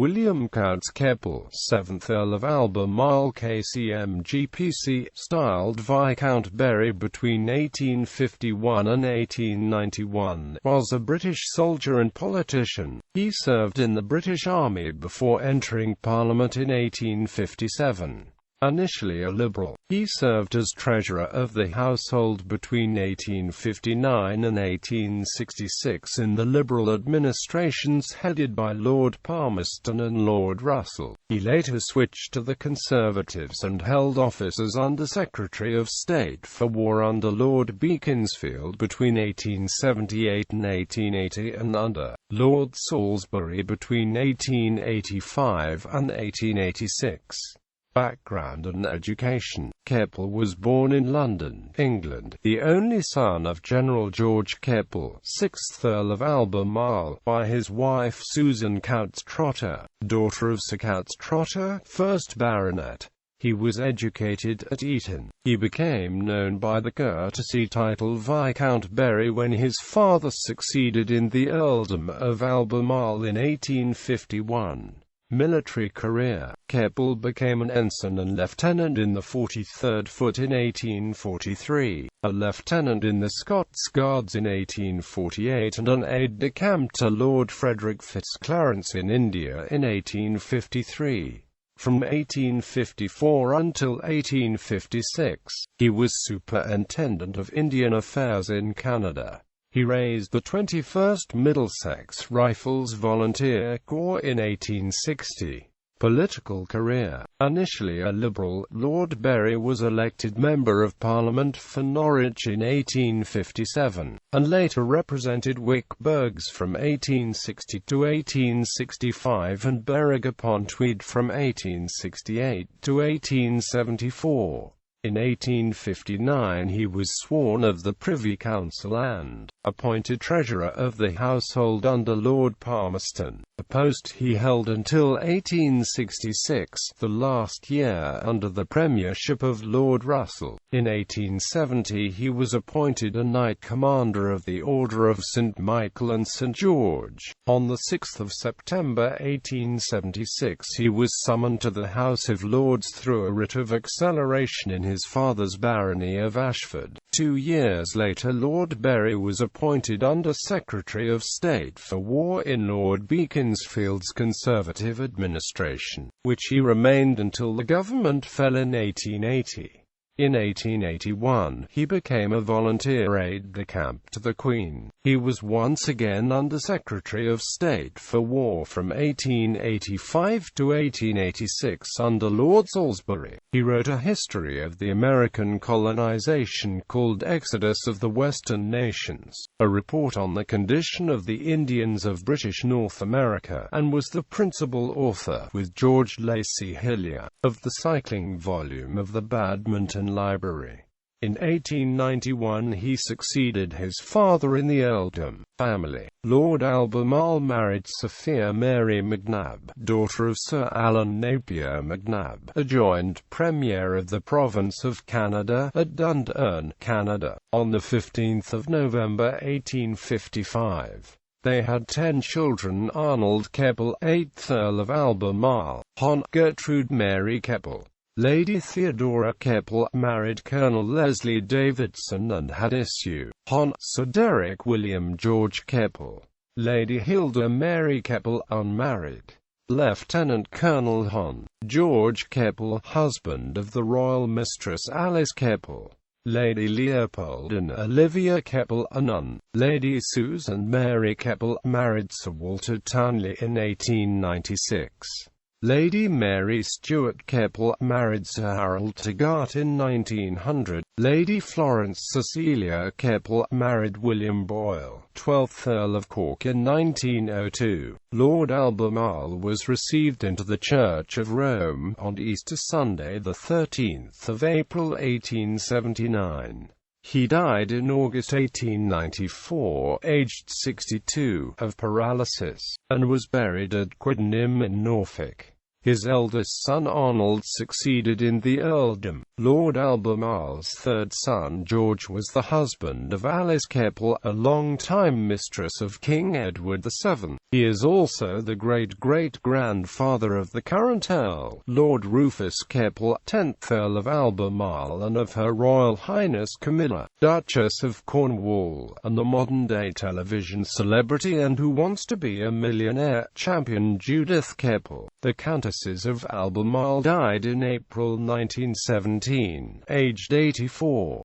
William Coutts Keppel, 7th Earl of Albemarle KCMG PC, styled Viscount Bury between 1851 and 1891, was a British soldier and politician. He served in the British Army before entering Parliament in 1857. Initially a Liberal, he served as Treasurer of the Household between 1859 and 1866 in the Liberal administrations headed by Lord Palmerston and Lord Russell. He later switched to the Conservatives and held office as Under Secretary of State for War under Lord Beaconsfield between 1878 and 1880 and under Lord Salisbury between 1885 and 1886. Background and education. Keppel was born in London, England, the only son of General George Keppel, 6th Earl of Albemarle, by his wife Susan Coutts Trotter, daughter of Sir Coutts Trotter, 1st Baronet. He was educated at Eton. He became known by the courtesy title Viscount Bury when his father succeeded in the earldom of Albemarle in 1851. Military career. Keppel became an ensign and lieutenant in the 43rd Foot in 1843, a lieutenant in the Scots Guards in 1848 and an aide-de-camp to Lord Frederick Fitzclarence in India in 1853. From 1854 until 1856, he was Superintendent of Indian Affairs in Canada. He raised the 21st Middlesex Rifles Volunteer Corps in 1860. Political career. Initially a Liberal, Lord Beaconsfield was elected Member of Parliament for Norwich in 1857, and later represented Wickburgs from 1860 to 1865 and Berwick-upon-Tweed from 1868 to 1874. In 1859 he was sworn of the Privy Council and appointed Treasurer of the Household under Lord Palmerston, a post he held until 1866, the last year under the premiership of Lord Russell. In 1870 he was appointed a Knight Commander of the Order of St. Michael and St. George. On the 6th of September 1876 he was summoned to the House of Lords through a writ of acceleration in his father's barony of Ashford. 2 years later Lord Beaconsfield was appointed Under Secretary of State for War in Lord Beaconsfield's Conservative administration, which he remained until the government fell in 1880. In 1881, he became a volunteer aide-de-camp to the Queen. He was once again Under Secretary of State for War from 1885 to 1886 under Lord Salisbury. He wrote a history of the American colonization called Exodus of the Western Nations, a report on the condition of the Indians of British North America, and was the principal author, with George Lacey Hillier, of the cycling volume of the Badminton Library. In 1891 he succeeded his father in the earldom family. Lord Albemarle married Sophia Mary McNab, daughter of Sir Alan Napier McNab, adjoint Premier of the Province of Canada, at Dundurn, Canada, on 15 November 1855. They had 10 children: Arnold Keppel, 8th Earl of Albemarle, Hon. Gertrude Mary Keppel. Lady Theodora Keppel married Colonel Leslie Davidson and had issue, Hon. Sir Derek William George Keppel. Lady Hilda Mary Keppel unmarried. Lieutenant Colonel Hon. George Keppel, husband of the Royal Mistress Alice Keppel. Lady Leopold and Olivia Keppel, a nun. Lady Susan Mary Keppel married Sir Walter Townley in 1896. Lady Mary Stuart Keppel married Sir Harold Taggart in 1900. Lady Florence Cecilia Keppel married William Boyle, 12th Earl of Cork, in 1902. Lord Albemarle was received into the Church of Rome on Easter Sunday, the 13th of April 1879. He died in August 1894, aged 62, of paralysis, and was buried at Quiddenham in Norfolk. His eldest son Arnold succeeded in the earldom. Lord Albemarle's third son George was the husband of Alice Keppel, a long-time mistress of King Edward VII. He is also the great-great-grandfather of the current Earl, Lord Rufus Keppel, 10th Earl of Albemarle, and of Her Royal Highness Camilla, Duchess of Cornwall, and the modern-day television celebrity and Who Wants to Be a Millionaire champion Judith Keppel. The Countesses of Albemarle died in April 1917, aged 84.